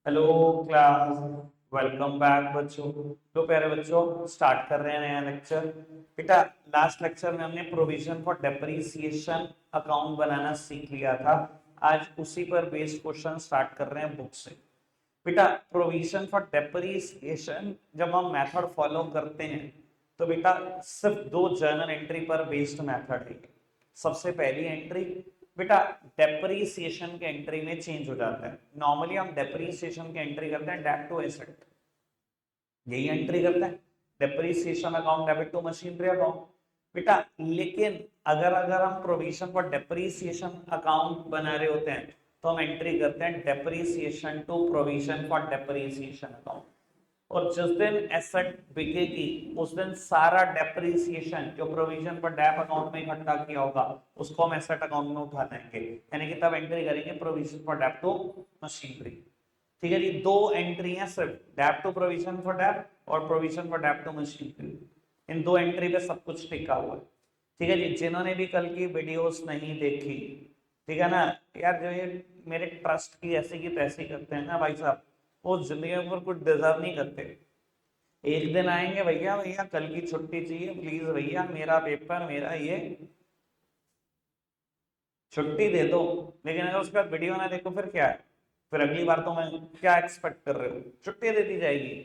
Hello class. Welcome back बच्चों। तो प्यारे बच्चों, स्टार्ट कर रहे हैं नया लेक्चर। बेटा, लास्ट लेक्चर में हमने प्रोविजन फॉर डेप्रिसिएशन अकाउंट बनाना सीख लिया था। आज उसी पर बेस्ड क्वेश्चन स्टार्ट कर रहे हैं बुक से। बेटा, प्रोविजन फॉर डेप्रिसिएशन जब हम मेथड फॉलो करते हैं तो बेटा सिर्फ दो जर्नल एंट्री पर बेस्ड मेथड है। सबसे पहली एंट्री बेटा डेप्रिसिएशन के एंट्री में चेंज हो जाता है। नॉर्मली हम डेप्रिसिएशन की एंट्री करते हैं डेट टू एसेट, यही एंट्री करते हैं depreciation account debit to machinery account. बेटा लेकिन अगर अगर हम प्रोविजन फॉर डेप्रिसिएशन अकाउंट बना रहे होते हैं तो हम एंट्री करते हैं depreciation to provision for depreciation account. और जिस दिन एसेट बिकेगी उस दिन सारा डेप्रिसिएशन जो प्रोविजन पर डैप अकाउंट में इकट्ठा किया होगा उसको हम एसेट अकाउंट में उठा देंगे, यानी कि तब एंट्री करेंगे provision for dep to machinery. ठीक है जी, दो एंट्री है सिर्फ, dep to provision for dep और provision for dep to machinery. इन दो एंट्री पे सब कुछ टिका हुआ है। ठीक है जी, जिन्होंने भी कल की वीडियोस नहीं देखी, ठीक है ना यार, जो ये मेरे ट्रस्ट की ऐसी की तैसी करते हैं ना भाई साहब, वो जिंदगी में कुछ डिजर्व नहीं करते। एक दिन आएंगे, भैया भैया कल की छुट्टी चाहिए प्लीज, भैया मेरा पेपर मेरा ये छुट्टी दे दो। लेकिन अगर उसके बाद वीडियो ना देखो फिर क्या है? फिर अगली बार तो मैं क्या एक्सपेक्ट कर रहे हो, छुट्टी दे दी जाएगी,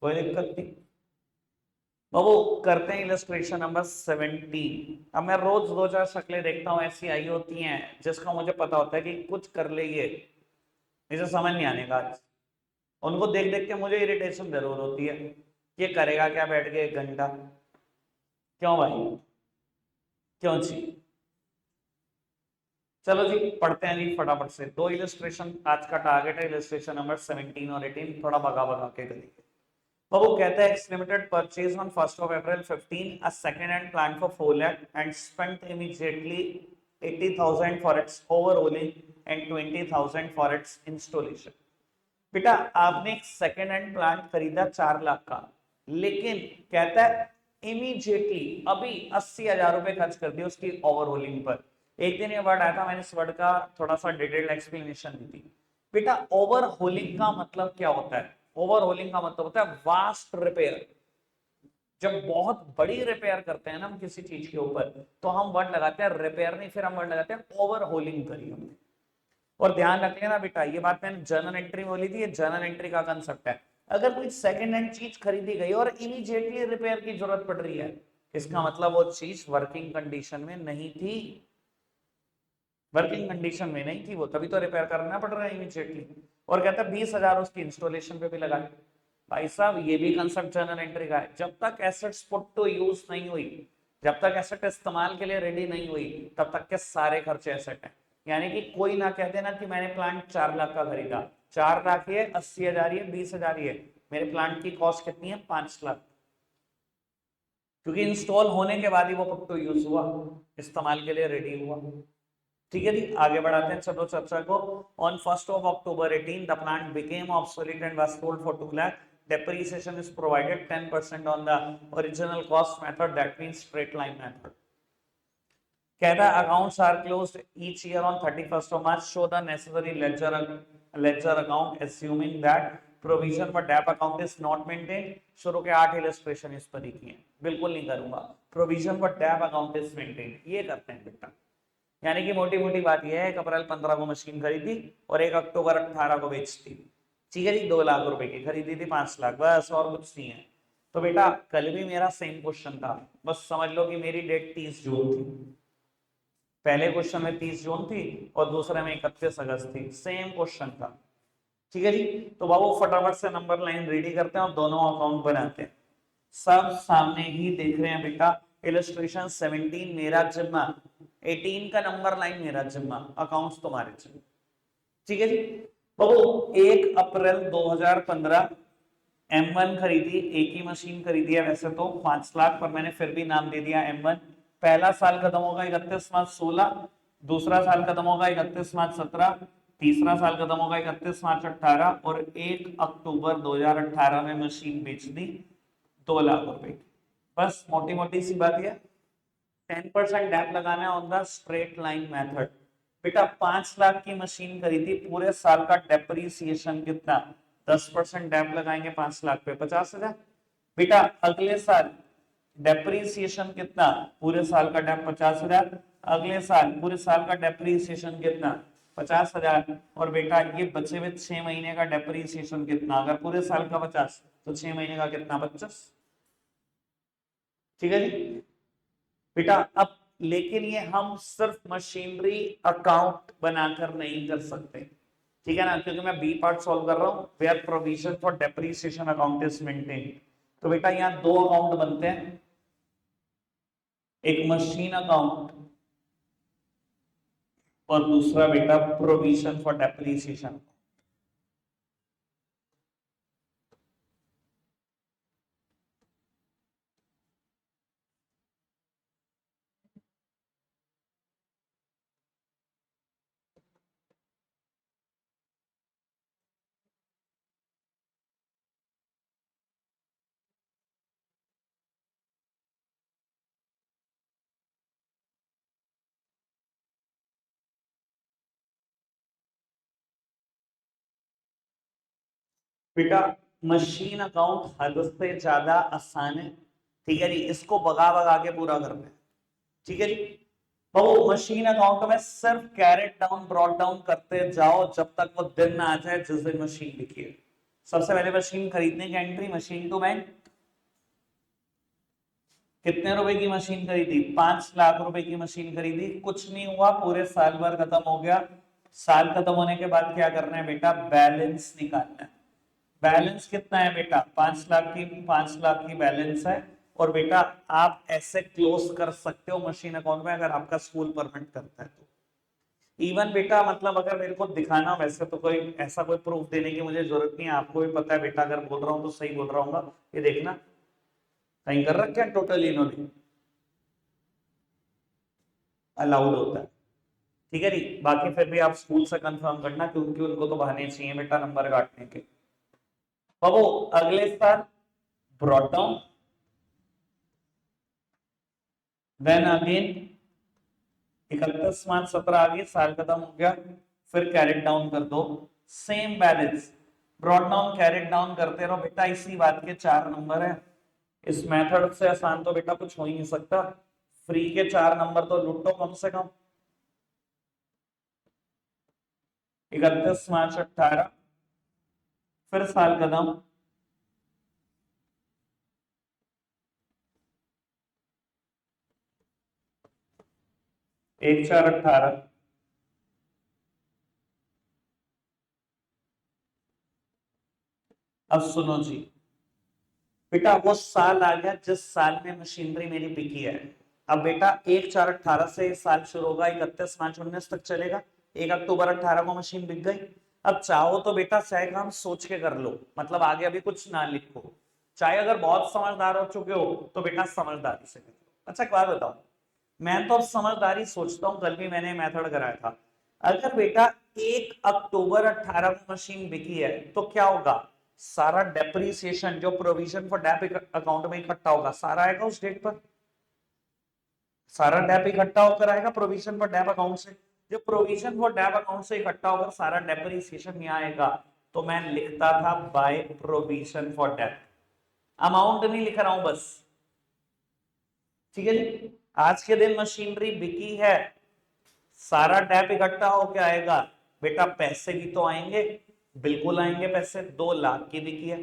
कोई दिक्कत नहीं। बाबू करते हैं इलस्ट्रेशन नंबर 17। अब मैं रोज दो चार शक्लें देखता हूँ, ऐसी आई होती हैं जिसका मुझे पता होता है कि कुछ कर ले ये, इसे समझ नहीं आने का आज। उनको देख देख के मुझे इरिटेशन जरूर होती है, ये करेगा क्या बैठ के 1 घंटा? क्यों भाई, क्यों जी? चलो जी पढ़ते हैं जी फटाफट से। दो इलस्ट्रेशन आज का टारगेट है, इलस्ट्रेशन नंबर 17 और 18 थोड़ा भगा भगा के करेंगे। तो वो कहता है x limited purchase on 1st of April 15 a second hand plant for 4 lakh and spent immediately 80,000 for its overhauling and 20,000 for its installation। बेटा आपने एक सेकेंड हैंड प्लांट खरीदा 4 लाख का, लेकिन कहता है इमीडिएटली अभी 80,000 रुपए खर्च कर दिए उसकी ओवरहोलिंग पर। एक दिन ये वर्ड आया था, मैंने इस वर्ड का थोड़ा सा डिटेल्ड एक्सप्लेनेशन दी थी। बेटा ओवरहोलिंग का मतलब क्या होता है? ओवरहोलिंग का मतलब होता है वास्ट रिपेयर। जब बहुत बड़ी रिपेयर करते हैं ना हम किसी चीज के ऊपर, तो हम वर्ड लगाते हैं रिपेयर नहीं, फिर हम वर्ड लगाते हैं ओवरहोलिंग करी हमने। और ध्यान रख लेना बेटा, ये बात मैंने जर्नल एंट्री में बोली थी, ये जर्नल एंट्री का कंसेप्ट है। अगर कोई सेकंड हैंड चीज खरीदी गई और इमीडिएटली रिपेयर की जरूरत पड़ रही है, इसका मतलब वो चीज वर्किंग कंडीशन में नहीं थी। वर्किंग कंडीशन में नहीं थी वो, तभी तो रिपेयर करना पड़ रहा है इमीडिएटली। और कहता है 20,000 उसकी इंस्टॉलेशन पे भी लगा। भाई साहब ये भी कंसेप्ट जर्नल एंट्री का है। जब तक एसेट्स पुट टू यूज नहीं हुई, जब तक एसेट इस्तेमाल के लिए रेडी नहीं हुई, तब तक के सारे खर्चे एसेट हैं। यानी कि कोई ना कह देना कि मैंने प्लांट 4 लाख का खरीदा, 4 लाख ये 80,000 ये 20,000 ये, मेरे प्लांट की कॉस्ट कितनी है 5 लाख, क्योंकि इंस्टॉल होने के बाद ही वो पुट टू यूज हुआ, इस्तेमाल के लिए रेडी हुआ। ठीक है जी, आगे बढ़ाते हैं चलो चर्चा को। On 1st of October 18 the plant became obsolete and was sold for 2 lakh. Depreciation is provided 10% on the original cost method, that means straight line method. कहता है accounts are closed each year on 31st of March, show the necessary ledger account assuming that provision for dep account is not maintained. शुरू के 8 illustration इस पर ही किए, बिल्कुल नहीं करूंगा। Provision for dep account is maintained, ये करते हैं बेटा। यानी कि मोटी मोटी बात यह है, 1 अप्रैल 15 को मशीन खरीदी और 1 अक्टूबर 18 को बेचती। ठीक है जी, 2 लाख रुपए की खरीदी थी, 5 लाख, बस और कुछ नहीं है। तो बेटा कल भी मेरा सेम क्वेश्चन था, बस समझ लो कि मेरी डेट 30 जून थी। पहले क्वेश्चन में 30 जून थी और दूसरे में 31 अगस्त थी, सेम क्वेश्चन था। ठीक है जी, तो बाबू फटाफट से नंबर लाइन रेडी करते हैं और दोनों अकाउंट बनाते हैं। सब सामने ही देख रहे हैं बेटा। इलस्ट्रेशन 17 मेरा जिम्मा, 18 का नंबर लाइन मेरा जिम्मा, अकाउंट्स तुम्हारे जिम्मा। ठीक है जी बाबू, 1 अप्रैल 2015 M1 खरीदी, एक ही मशीन खरीदी है वैसे तो 5 लाख, पर मैंने फिर भी नाम दे दिया M1। पहला साल खत्म होगा 31 मार्च 16, दूसरा साल खत्म होगा 31 मार्च 17, तीसरा साल खत्म होगा 31 मार्च 18 और 1 अक्टूबर 2018 में मशीन बेच दी 2 लाख रुपए की। बस मोटी मोटी सी बात है, 10% डैप लगाना है on the straight line method. बेटा 5 लाख की मशीन खरीदी, पूरे साल का डेप्रीसिएशन कितना? 10% डेप लगाएंगे 5 लाख पे 50,000। बेटा अगले साल डेप्रीसिएशन कितना? पूरे साल का डेप 50,000, अगले साल पूरे साल का डेप्रीसिएशन कितना? 50,000। और बेटा ये बचे हुए 6 महीने का डेप्रीसिएशन कितना? अगर पूरे साल का 50 तो 6 महीने का कितना? 25। ठीक है जी बेटा। अब लेकिन ये हम सिर्फ मशीनरी अकाउंट बनाकर नहीं कर सकते, ठीक है ना, क्योंकि मैं बी पार्ट सॉल्व कर रहा हूं, where provision for depreciation account is maintain. तो बेटा यहां दो अकाउंट बनते हैं, एक मशीन अकाउंट और दूसरा बेटा प्रोविजन फॉर डेप्रीसिएशन। बेटा मशीन अकाउंट हद से ज्यादा आसान है, ठीक है जी, इसको भगा भगा के पूरा करना है, ठीक है जी। तो मशीन अकाउंट में सिर्फ कैरेट डाउन ब्रॉड डाउन करते जाओ जब तक वो दिन ना आ जाए जिस दिन मशीन बिकी है। सबसे पहले मशीन खरीदने की एंट्री, मशीन टू बैंक, कितने रुपए की मशीन खरीदी? 5 लाख रुपए की मशीन खरीदी, कुछ नहीं हुआ, पूरे साल भर खत्म हो गया। साल खत्म होने के बाद क्या करना है बेटा? बैलेंस निकालना है। बैलेंस कितना है बेटा? 5 लाख की बैलेंस है। और बेटा आप ऐसे क्लोज कर सकते हो मशीन अकाउंट में अगर आपका स्कूल परमिट करता है तो। इवन बेटा मतलब अगर मेरे को दिखाना, वैसे तो कोई ऐसा कोई प्रूफ देने की मुझे जरूरत नहीं है, आपको भी पता है बेटा, अगर बोल रहा हूँ तो सही बोल रहा हूँ। ये देखना कहीं कर रखा है टोटल इन्होंने, अलाउड होता है, ठीक है जी। बाकी फिर भी आप स्कूल से कंफर्म करना, क्योंकि उनको तो बहाने चाहिए बेटा नंबर काटने के। बाबू अगले साल ब्रॉट डाउन, देन अगेन 31 मार्च 17 आ गई, साल खत्म हो गया, फिर कैरेट डाउन कर दो, same balance, brought down carried down करते रहो बेटा। इसी बात के 4 नंबर है, इस मेथड से आसान तो बेटा कुछ हो ही नहीं सकता। फ्री के 4 नंबर तो लूटो कम से कम। 31 मार्च 18, फिर साल खत्म, 1/4/18। अब सुनो जी बेटा, वो साल आ गया जिस साल में मशीनरी मेरी बिकी है। अब बेटा 1/4/18 से साल शुरू होगा, 31 मार्च 19 तक चलेगा, 1 अक्टूबर 18 को मशीन बिक गई। अब चाहो तो बेटा चाहे काम सोच के कर लो, मतलब आगे अभी कुछ ना लिखो, चाहे अगर बहुत समझदार हो चुके हो तो बेटा समझदारी से करो। अच्छा एक बात बताओ, मैं तो अब समझदारी सोचता हूँ, कल भी मैंने मेथड कराया था, अगर बेटा 1 अक्टूबर 18 को मशीन बिकी है तो क्या होगा? सारा डेप्रीसिएशन जो प्रोविजन फॉर डेप अकाउंट में इकट्ठा होगा सारा आएगा उस डेट पर, सारा डेप इकट्ठा होकर आएगा प्रोविजन फॉर डेप अकाउंट से। जो प्रोविजन फॉर डेप अकाउंट से इकट्ठा होकर सारा डेप्रीसिएशन यहाँ आएगा, तो मैं लिखता था by provision for dep, amount नहीं लिख रहा हूं बस, ठीक है जी। आज के दिन मशीनरी बिकी है, सारा डेप इकट्ठा होके आएगा, बेटा पैसे भी तो आएंगे, बिल्कुल आएंगे पैसे, 2 लाख की बिकी है,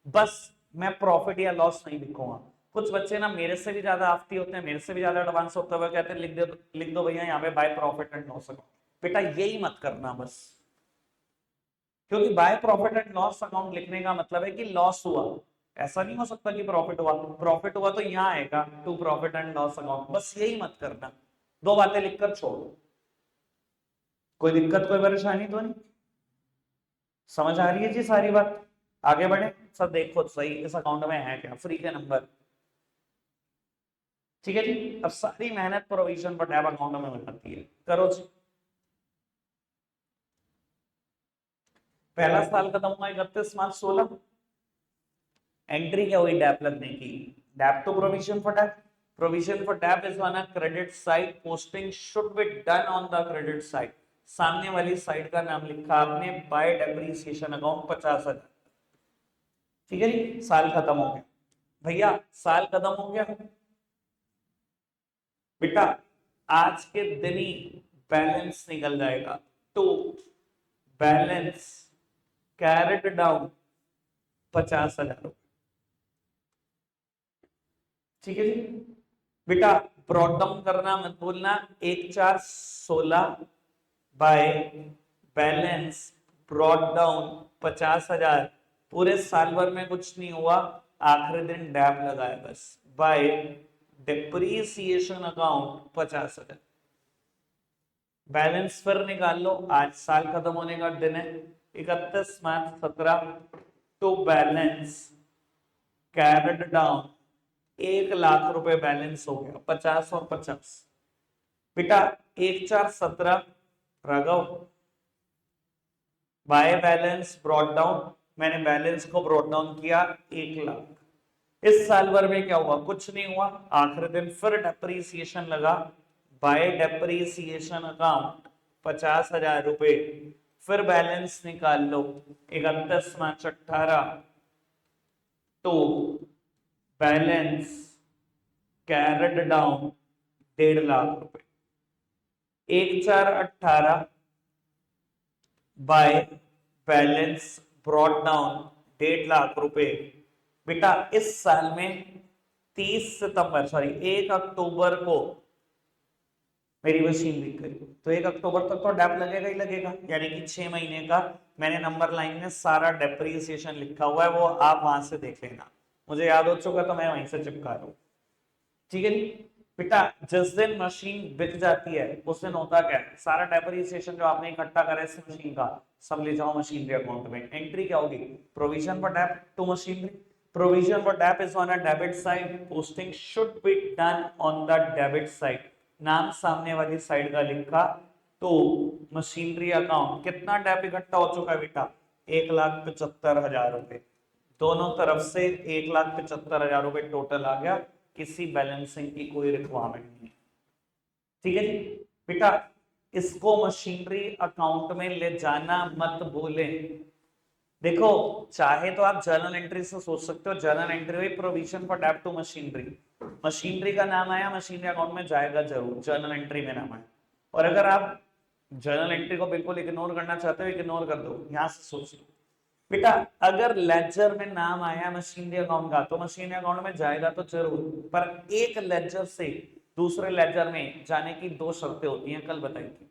बस मैं प्रॉफिट या लॉस नहीं लिखूंगा। कुछ बच्चे ना मेरे से भी ज्यादा आफ्ती होते हैं, मेरे से भी ज्यादा एडवांस होते हुए कहते हैं लिख दो भैया यहाँ पे by profit and loss account. बेटा यही मत करना बस, क्योंकि by profit and loss account लिखने का मतलब है कि लॉस हुआ, ऐसा नहीं हो सकता कि प्रॉफिट हुआ। प्रॉफिट हुआ तो यहाँ आएगा to profit and loss account, बस यही मत करना, दो बातें लिखकर छोड़ो। कोई दिक्कत कोई परेशानी तो नहीं? समझ आ रही है जी सारी बात? आगे बढ़े सब, देखो सही इस अकाउंट में है क्या, फ्री के नंबर, ठीक है जी। अब सारी मेहनत प्रोविजन पर टैब अकाउंट में हो जाती है, करो जी। पहला साल खत्म हुआ 31 मार्च 16, एंट्री क्या हुई डैप लगने की, dep to provision for tab, provision for dep is on a credit side, posting should be done on the credit side. सामने वाली साइड का नाम लिखा आपने बाय डेप्रिसिएशन अकाउंट 50,000। ठीक है जी, साल खत्म हो गया भैया, साल खत्म हो गया बेटा, आज के दिन ही बैलेंस निकल जाएगा। तो बैलेंस कैरेट डाउन 50,000। ठीक है जी बेटा, ब्रॉट डाउन करना मत भूलना, 1/4/16 बाय बैलेंस ब्रॉट डाउन 50,000। पूरे साल भर में कुछ नहीं हुआ, आखिरी दिन डैप लगाए बस, बाय डिप्रिसिएशन अकाउंट 50,000। बैलेंस फिर निकाल लो, आज साल खत्म होने का दिन है 31 मार्च 17। तो बैलेंस कैरेट डाउन 1,00,000 रुपए बैलेंस हो गया, 50 और 50 बेटा, 1/4/17 Raghav by balance brought down, मैंने बैलेंस को ब्रॉट डाउन किया 1,00,000। इस साल भर में क्या हुआ, कुछ नहीं हुआ, आखिरी दिन फिर डेप्रीसिएशन लगा, बाय डेप्रीसिएशन अकाउंट 50,000 रुपए। फिर बैलेंस निकाल लो 31 मार्च 18। तो बैलेंस कैरेट डाउन 1,50,000 रुपए, 1/4/18 बाय बैलेंस ब्रॉट डाउन 1,50,000 रुपए। बेटा इस साल में 1 अक्टूबर को मेरी मशीन लीक करी, तो 1 अक्टूबर तक तो डैप लगेगा ही लगेगा, यानी कि 6 महीने का मैंने नंबर लाइन में सारा डेप्रिसिएशन लिखा हुआ है, वो आप वहां से देख लेना, मुझे याद हो चुका तो मैं वहीं से चिपका रहा हूँ। ठीक है जी बेटा, जिस दिन मशीन बिक जाती है उस दिन होता क्या है, सारा डेप्रिसिएशन जो आपने इकट्ठा करा है इस मशीन का सब ले जाओ मशीनरी अकाउंट में। एंट्री क्या होगी, provision for dep to machinery, provision for dep is on a debit side, posting should be done on the debit side, नाम सामने वाली साइड का लिखा। तो मशीनरी अकाउंट कितना डेप इकट्ठा हो चुका है बेटा, 1,75,000 रुपए, दोनों तरफ से 1,75,000 रुपए टोटल आ गया, किसी बैलेंसिंग की कोई रिक्वायरमेंट नहीं। ठीक है जी बेटा, इसको मशीनरी अकाउंट में ले जाना मत भूलें। देखो चाहे तो आप जर्नल एंट्री से सोच सकते हो, जर्नल एंट्री हुई provision for dep to machinery, machinery का नाम आया मशीनरी अकाउंट में जाएगा जरूर, जर्नल एंट्री में नाम आया। और अगर आप जर्नल एंट्री को बिल्कुल इग्नोर करना चाहते हो, इग्नोर कर दो, यहां से सोच लो बेटा, अगर लेजर में नाम आया मशीनरी अकाउंट का तो मशीनरी अकाउंट में जाएगा तो जरूर, पर एक लेजर से दूसरे लेजर में जाने की 2 शर्तें होती हैं, कल बताई थी।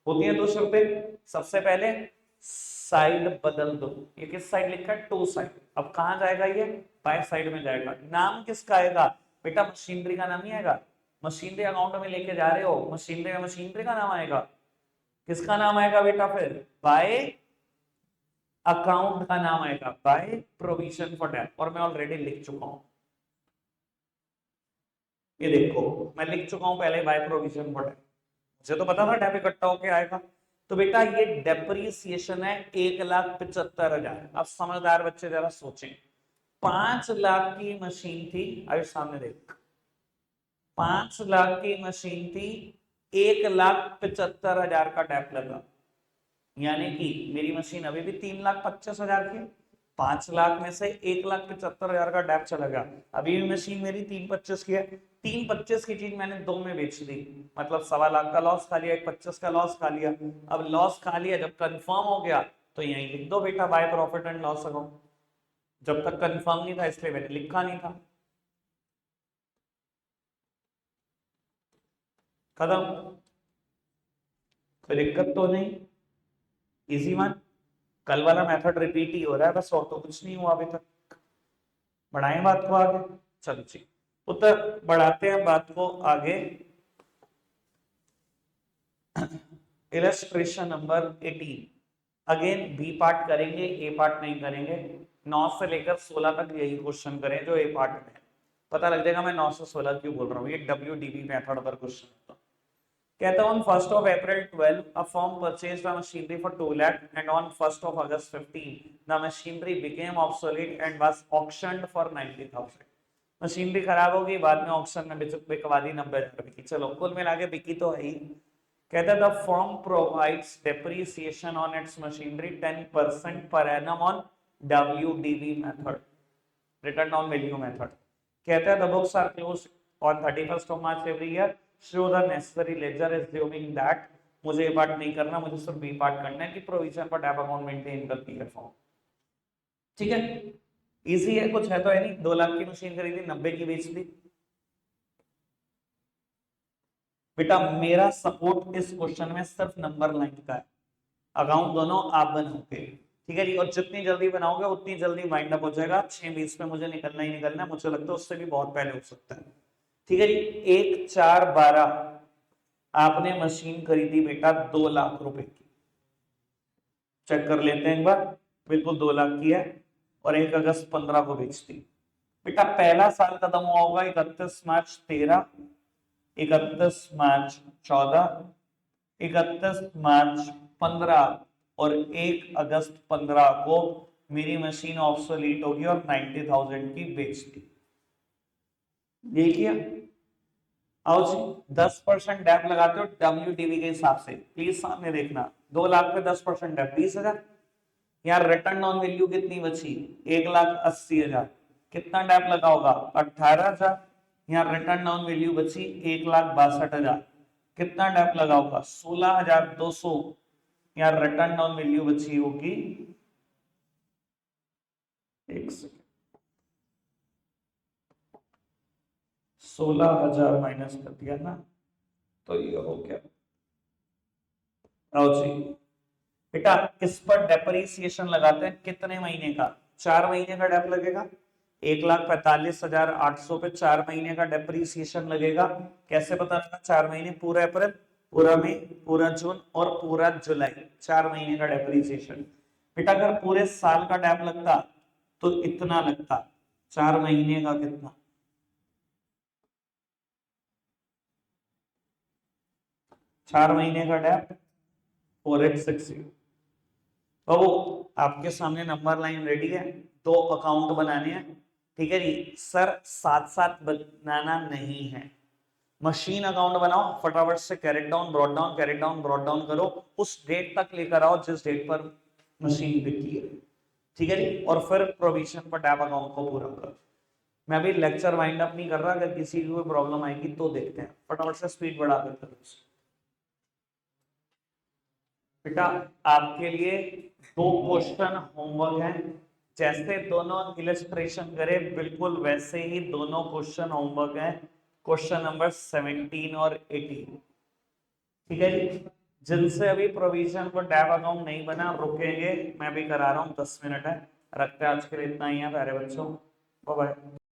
होती हैं 2 शर्तें, सबसे पहले साइड बदल दो, ये किस साइड लिखा है, टू साइड, अब कहां जाएगा ये, बाय साइड में जाएगा। नाम किसका आएगा बेटा, मशीनरी का नाम ही आएगा, मशीनरी अकाउंट में लेके जा रहे हो, मशीनरी में मशीनरी का नाम आएगा, किसका नाम आएगा बेटा, फिर बाय अकाउंट का नाम आएगा, बाय प्रोविजन फॉर डेप, और मैं ऑलरेडी लिख चुका हूं, ये देखो मैं लिख चुका हूं पहले बाय प्रोविजन फॉर डेप, मुझे तो पता था डेप इकट्ठा होके आएगा। तो बेटा ये डेप्रिसिएशन है 1,75,000। अब समझदार बच्चे जरा सोचें, 5 लाख की मशीन थी, अभी सामने देख, 5 लाख की मशीन थी, 1,75,000 का डेप लगा, यानी कि मेरी मशीन अभी भी 3,25,000 की, 5 लाख में से 1,75,000 का डेप चला गया, अभी भी मशीन मेरी 3,25 की है, 3,25 की चीज मैंने 2 में बेच दी, मतलब 1,25,000 का लॉस खा लिया, 1,25 का लॉस खा लिया। अब लॉस खा लिया, जब कंफर्म हो गया तो यहीं लिख दो बेटा by profit and loss account, जब तक कंफर्म नहीं था इसलिए मैंने लिखा नहीं था, खत्म, कोई दिक्कत तो नहीं, इजी वन। कल वाला मेथड रिपीट ही हो रहा है बस, और तो कुछ नहीं हुआ अभी तक, बढ़ाएं बात को आगे, चलो जी उत्तर बढ़ाते हैं बात को आगे। Illustration number 18, again B part करेंगे, ए पार्ट नहीं करेंगे, 9 से लेकर 16 तक यही क्वेश्चन करें जो ए पार्ट में है, पता लग जाएगा मैं 9 से 16 क्यों बोल रहा हूँ, ये WDB मेथड पर क्वेश्चन होता है। कहता on 1st of April 12 a firm purchased a machinery for 2 lakh and on 1st of August 15 the machinery became obsolete and was auctioned for 90,000। Machinery खराब होगी, बाद में ऑक्शन में बिकवा दी 90,000 की। चलो कुल मिला के बिकी तो है ही। कहता है the firm provides depreciation on its machinery 10% per annum on WDV method, written down value method. कहता है the books are closed on 31st of March every year, show the necessary ledger assuming that, मुझे ये part नहीं करना, मुझे सिर्फ B part करना है कि प्रोविजन पर टैप अकाउंट मेंटेन करती है फॉर्म। ठीक है, इजी है, कुछ है तो है नहीं। 2 लाख की मशीन खरीदी, 90 की बेच दी। बेटा मेरा सपोर्ट इस क्वेश्चन में सिर्फ नंबर लाइन का है, अकाउंट दोनों आप बनाओगे। ठीक है जी, और जितनी जल्दी बनाओगे उतनी जल्दी वाइंड अप हो जाएगा। 6:20 में मुझे निकलना ही निकलना है, मुझे लगता है उससे भी बहुत पहले हो सकता है। ठीक है जी, 1/4/12 आपने मशीन खरीदी बेटा 2 लाख रुपए की। चेक कर लेते हैं एक बार, बिल्कुल 2 लाख की है, और 1 अगस्त 15 को बेचती। बेटा पहला साल खत्म हुआ होगा 31 मार्च 13, 31 मार्च 14, 31 मार्च 15 और 1 अगस्त 15 को मेरी मशीन ऑब्सोलीट होगी और 90,000 की बेच दी। ये किया। आओ जी, 10% डैप लगाते हो WDV के हिसाब से, प्लीज सामने देखना। 2 लाख पे 10% डैप 20,000। यार रिटर्न ऑन वैल्यू कितनी बची? 1,80,000। कितना डैप लगा होगा? 18,000। यहाँ रिटर्न ऑन वैल्यू बची 1,62,000। कितना डैप लगा होगा? 16,200। यहाँ रिटर्न ऑन वैल्यू बची होगी, एक सेकेंड, 16,000 माइनस कर दिया ना, तो ये हो गया। आओ जी बेटा, इस पर डेप्रिसिएशन लगाते हैं कितने महीने का? 4 महीने का डेप लगेगा। 1,45,800 पे 4 महीने का डेप्रिसिएशन लगेगा। कैसे पता लगा? 4 महीने, पूरा अप्रैल, पूरा मई, पूरा जून और पूरा जुलाई, 4 महीने का डेप्रिसिएशन। बेटा अगर पूरे साल का डेप लगता तो इतना लगता, 4 महीने का कितना? 4 महीने का डेप 4,860। बाबू आपके सामने नंबर लाइन रेडी है, 2 अकाउंट बनाने हैं। ठीक है जी सर, साथ साथ बनाना नहीं है। मशीन अकाउंट बनाओ, फटाफट से carried down brought down, carried down brought down करो, उस डेट तक लेकर आओ जिस डेट पर मशीन बिकी है। ठीक है जी, और फिर प्रोविजन पर टैप अकाउंट को पूरा करो। मैं अभी लेक्चर वाइंड अप नहीं कर रहा, अगर किसी की कोई प्रॉब्लम आएगी तो देखते हैं। फटाफट से स्पीड बढ़ा कर करो। बेटा आपके लिए 2 क्वेश्चन होमवर्क हैं, जैसे दोनों इलस्ट्रेशन करे बिल्कुल वैसे ही दोनों क्वेश्चन होमवर्क हैं। क्वेश्चन नंबर 17 और 18। ठीक है जी, जिनसे अभी प्रोविजन पर टैप अकाउंट नहीं बना रुकेंगे, मैं भी करा रहा हूँ, 10 मिनट है। रखते हैं आज के लिए इतना ही है प्यारे बच्चों, बाय बाय।